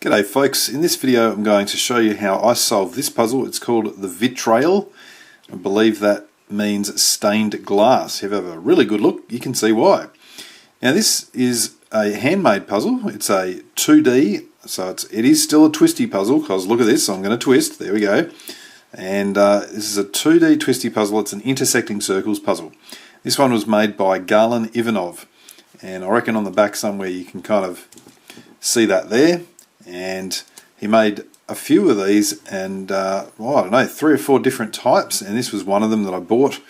G'day folks, in this video I'm going to show you how I solved this puzzle. It's called the Vitrail. I believe that means stained glass. If you have a really good look, you can see why. Now this is a handmade puzzle. It's a 2D, so it is still a twisty puzzle, because look at this, I'm going to twist, there we go. And this is a 2D twisty puzzle. It's an intersecting circles puzzle. This one was made by Garland Ivanov, and I reckon on the back somewhere you can kind of see that there. And he made a few of these, and well, I don't know, 3 or 4 different types, and this was one of them that I bought.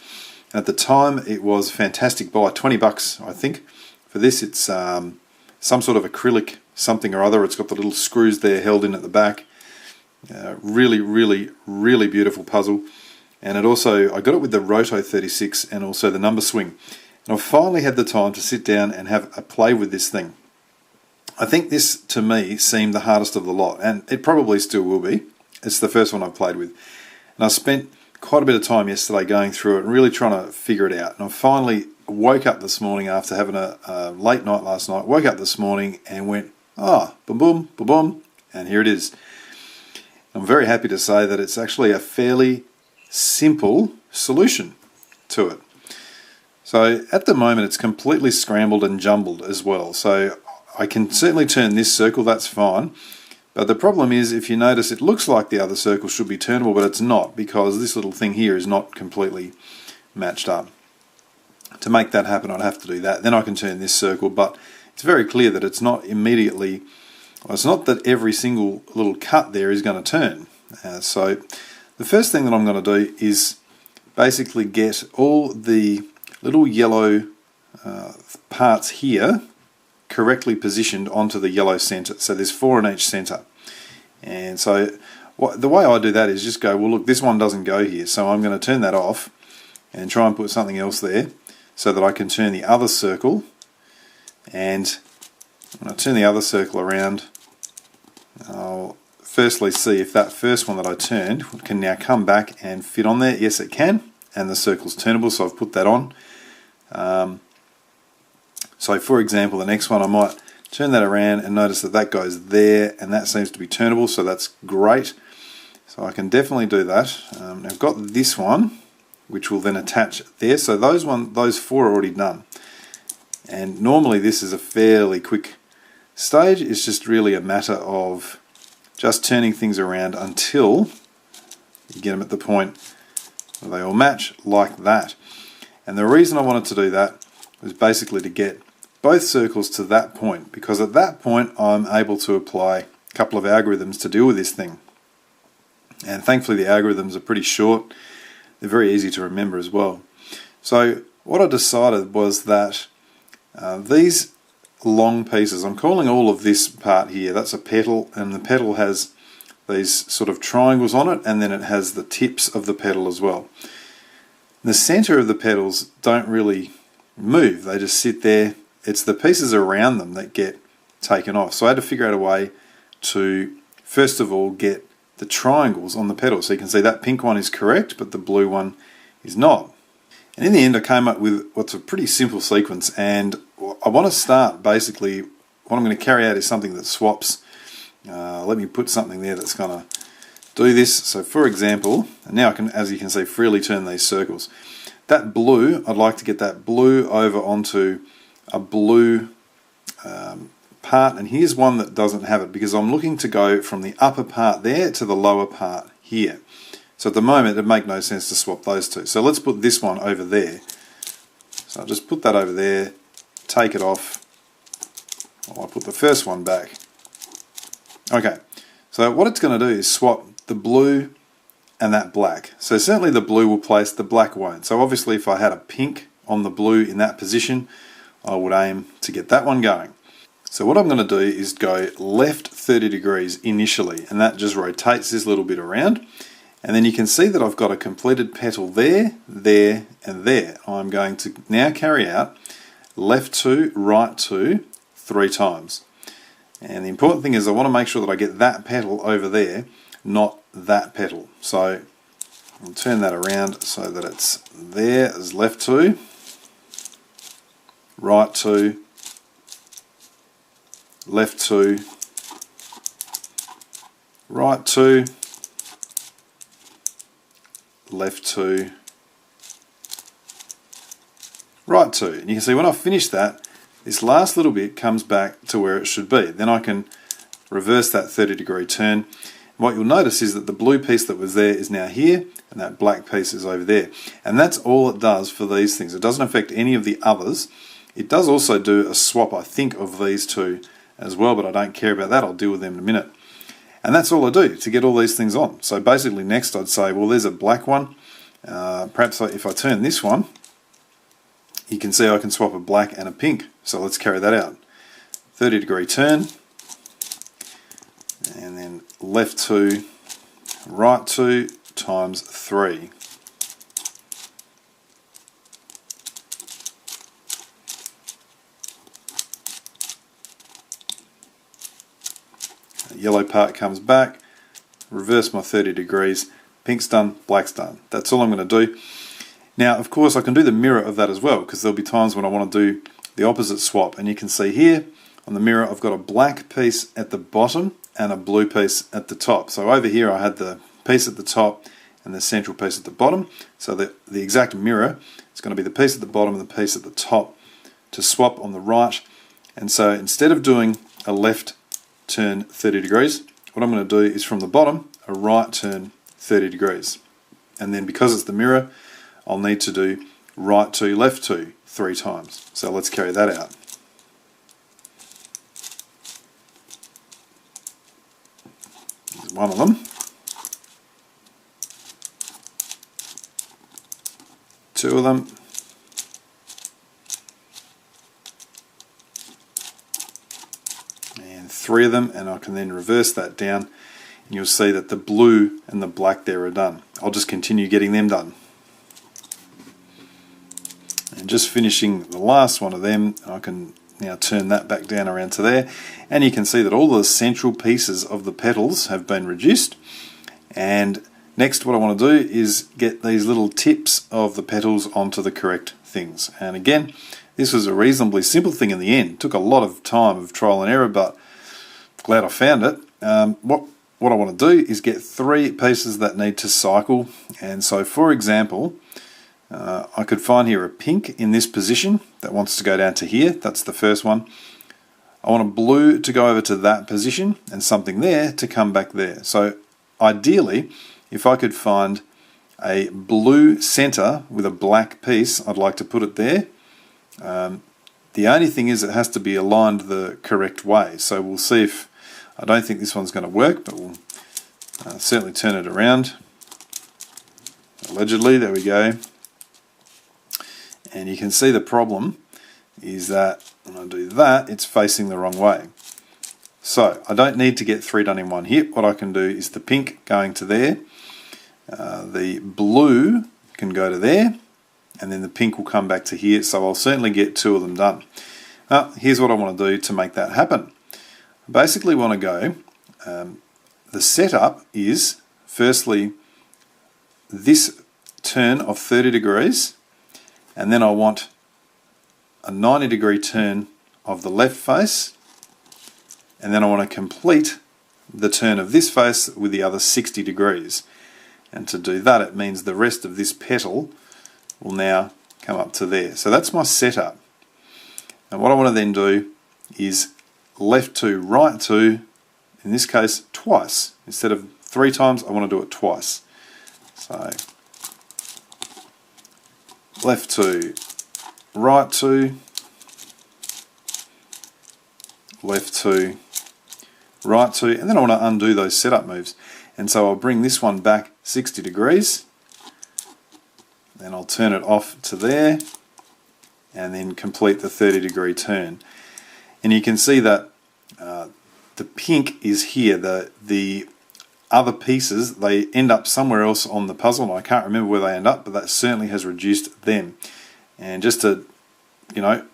At the time it was a fantastic buy, 20 bucks I think. For this it's some sort of acrylic something or other. It's got the little screws there held in at the back. Really beautiful puzzle. And it also, I got it with the Roto 36 and also the number swing. And I finally had the time to sit down and have a play with this thing. I think this, to me, seemed the hardest of the lot, and it probably still will be. It's the first one I've played with. And I spent quite a bit of time yesterday going through it and really trying to figure it out. And I finally woke up this morning after having a late night last night, woke up this morning and went, boom, boom, boom, boom, and here it is. I'm very happy to say that it's actually a fairly simple solution to it. So at the moment it's completely scrambled and jumbled as well. So I can certainly turn this circle, that's fine. But the problem is, if you notice, it looks like the other circle should be turnable, but it's not, because this little thing here is not completely matched up. To make that happen, I'd have to do that. Then I can turn this circle, but it's very clear that it's not immediately, well, it's not that every single little cut there is going to turn. So the first thing that I'm going to do is basically get all the little yellow parts here correctly positioned onto the yellow center. So there's 4 in each center. And so the way I do that is just go, well look, this one doesn't go here, so I'm going to turn that off and try and put something else there so that I can turn the other circle. And when I turn the other circle around, I'll firstly see if that first one that I turned can now come back and fit on there. Yes, it can, and the circle's turnable, so I've put that on. So for example, the next one, I might turn that around and notice that that goes there, and that seems to be turnable, so that's great. So I can definitely do that. I've got this one, which will then attach there. So those 4 are already done. And normally this is a fairly quick stage. It's just really a matter of just turning things around until you get them at the point where they all match like that. And the reason I wanted to do that was basically to get both circles to that point, because at that point I'm able to apply a couple of algorithms to deal with this thing. And thankfully the algorithms are pretty short. They're very easy to remember as well. So what I decided was that these long pieces, I'm calling all of this part here, that's a petal, and the petal has these sort of triangles on it, and then it has the tips of the petal as well. The center of the petals don't really move, they just sit there. It's the pieces around them that get taken off. So I had to figure out a way to, first of all, get the triangles on the petals. So you can see that pink one is correct, but the blue one is not. And in the end I came up with what's a pretty simple sequence, and I want to start basically, what I'm going to carry out is something that swaps. Let me put something there that's going to do this. So for example, and now I can, as you can see, freely turn these circles. That blue, I'd like to get that blue over onto a blue part, and here's one that doesn't have it, because I'm looking to go from the upper part there to the lower part here. So at the moment it'd make no sense to swap those two. So let's put this one over there. So I'll just put that over there, take it off. I'll put the first one back. Okay, so what it's going to do is swap the blue and that black. So certainly the blue will place, the black won't. So obviously if I had a pink on the blue in that position, I would aim to get that one going. So what I'm going to do is go left 30 degrees initially, and that just rotates this little bit around. And then you can see that I've got a completed petal there, there, and there. I'm going to now carry out left 2, right 2, 3 times. And the important thing is I want to make sure that I get that petal over there, not that petal. So I'll turn that around so that it's there as left 2, right 2, left 2, right 2, left 2, right 2. And you can see when I finish that, this last little bit comes back to where it should be. Then I can reverse that 30-degree turn. What you'll notice is that the blue piece that was there is now here, and that black piece is over there. And that's all it does for these things. It doesn't affect any of the others. It does also do a swap, I think, of these two as well, but I don't care about that. I'll deal with them in a minute. And that's all I do to get all these things on. So basically next I'd say, well, there's a black one. Perhaps if I turn this one, you can see I can swap a black and a pink. So let's carry that out. 30-degree turn, and then left 2, right 2 times 3. The yellow part comes back, reverse my 30 degrees, pink's done, black's done. That's all I'm going to do. Now, of course, I can do the mirror of that as well, because there'll be times when I want to do the opposite swap. And you can see here on the mirror, I've got a black piece at the bottom and a blue piece at the top. So over here, I had the piece at the top and the central piece at the bottom. So the exact mirror is going to be the piece at the bottom and the piece at the top to swap on the right. And so instead of doing a left turn 30 degrees, what I'm going to do is from the bottom, a right turn 30 degrees. And then because it's the mirror, I'll need to do right 2, left 2 3 times. So let's carry that out. There's one of them. Two of them. And 3 of them, and I can then reverse that down, and you'll see that the blue and the black there are done. I'll just continue getting them done. And just finishing the last one of them, I can now turn that back down around to there, and you can see that all the central pieces of the petals have been reduced. And next what I want to do is get these little tips of the petals onto the correct things. And again, this was a reasonably simple thing in the end. It took a lot of time of trial and error, but glad I found it. What I want to do is get 3 pieces that need to cycle. And so for example, I could find here a pink in this position that wants to go down to here. That's the first one. I want a blue to go over to that position and something there to come back there. So ideally, if I could find a blue center with a black piece, I'd like to put it there. The only thing is it has to be aligned the correct way. So we'll see if, I don't think this one's going to work, but we'll certainly turn it around. Allegedly, there we go. And you can see the problem is that when I do that, it's facing the wrong way. So I don't need to get 3 done in one hit. What I can do is the pink going to there, the blue can go to there, and then the pink will come back to here. So I'll certainly get 2 of them done. Here's what I want to do to make that happen. I basically want to go, the setup is firstly this turn of 30 degrees, and then I want a 90-degree turn of the left face, and then I want to complete the turn of this face with the other 60 degrees. And to do that, it means the rest of this petal will now come up to there. So that's my setup. And what I want to then do is left 2, right 2, in this case twice. Instead of 3 times, I want to do it twice. So left 2, right 2, left 2, right 2, and then I want to undo those setup moves. And so I'll bring this one back 60 degrees, then I'll turn it off to there, and then complete the 30-degree turn. And you can see that the pink is here. The other pieces, they end up somewhere else on the puzzle, and I can't remember where they end up, but that certainly has reduced them. And just to,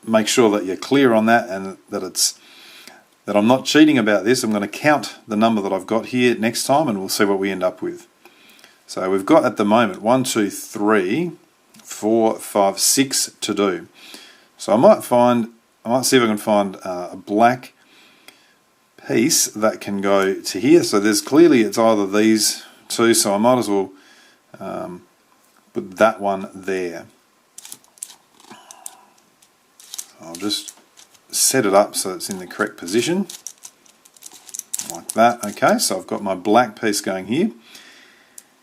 make sure that you're clear on that, and that I'm not cheating about this, I'm going to count the number that I've got here next time, and we'll see what we end up with. So we've got at the moment 1, 2, 3, 4, 5, 6 to do. So I might see if I can find a black piece that can go to here. So there's clearly it's either these two, so I might as well put that one there. I'll just set it up so it's in the correct position, like that. Okay, so I've got my black piece going here.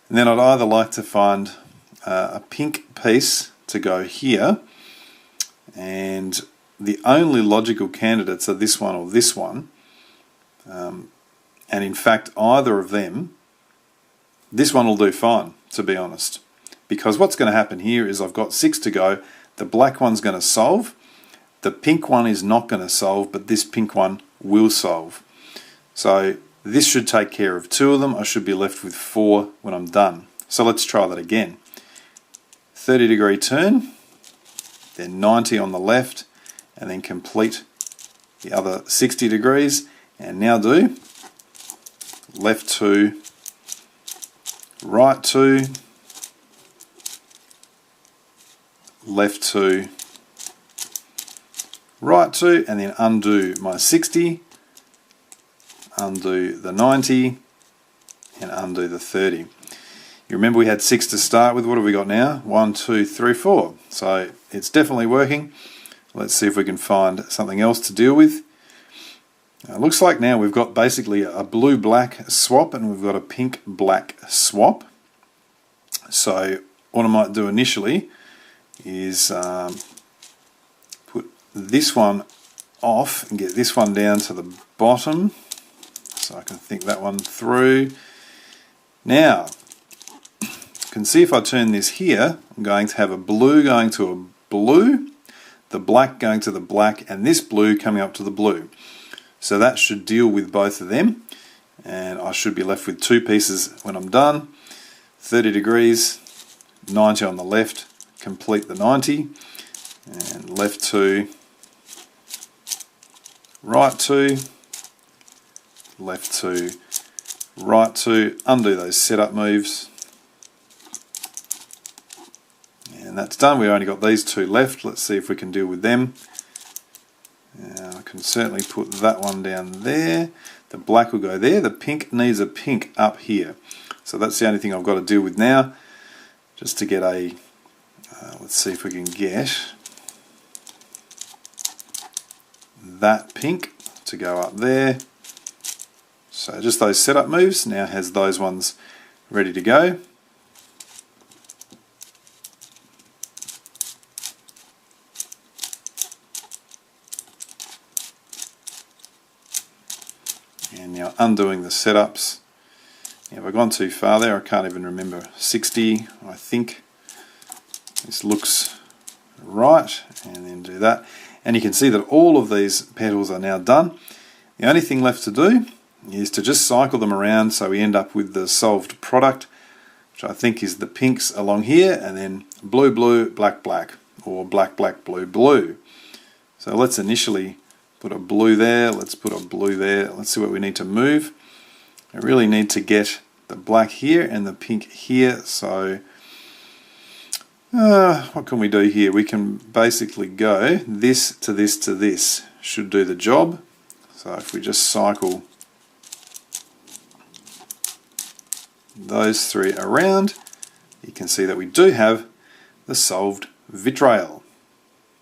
And then I'd either like to find a pink piece to go here, and the only logical candidates are this one or this one. And in fact, either of them, this one will do fine, to be honest. Because what's going to happen here is I've got 6 to go. The black one's going to solve. The pink one is not going to solve, but this pink one will solve. So this should take care of 2 of them. I should be left with 4 when I'm done. So let's try that again. 30-degree turn, then 90 on the left, and then complete the other 60 degrees. And now do left 2, right 2, left 2, right 2, and then undo my 60, undo the 90, and undo the 30. You remember we had 6 to start with. What have we got now? 1, 2, 3, 4. So it's definitely working. Let's see if we can find something else to deal with. It looks like now we've got basically a blue-black swap and we've got a pink-black swap. So what I might do initially is put this one off and get this one down to the bottom so I can think that one through. Now, you can see if I turn this here, I'm going to have a blue going to a blue, the black going to the black, and this blue coming up to the blue. So that should deal with both of them, and I should be left with 2 pieces when I'm done. 30 degrees, 90 on the left, complete the 90, and left 2, right 2, left 2, right 2, undo those setup moves, and that's done. We've only got these 2 left. Let's see if we can deal with them. I can certainly put that one down there. The black will go there. The pink needs a pink up here. So that's the only thing I've got to deal with now. Just to get a, let's see if we can get that pink to go up there. So just those setup moves. Now has those ones ready to go. And now undoing the setups. Have I gone too far there? I can't even remember. 60, I think. This looks right. And then do that. And you can see that all of these petals are now done. The only thing left to do is to just cycle them around so we end up with the solved product, which I think is the pinks along here, and then blue, blue, black, black, or black, black, blue, blue. So let's initially put a blue there, let's put a blue there, let's see what we need to move. I really need to get the black here and the pink here, so what can we do here? We can basically go this to this to this, should do the job. So if we just cycle those 3 around, you can see that we do have the solved Vitrail.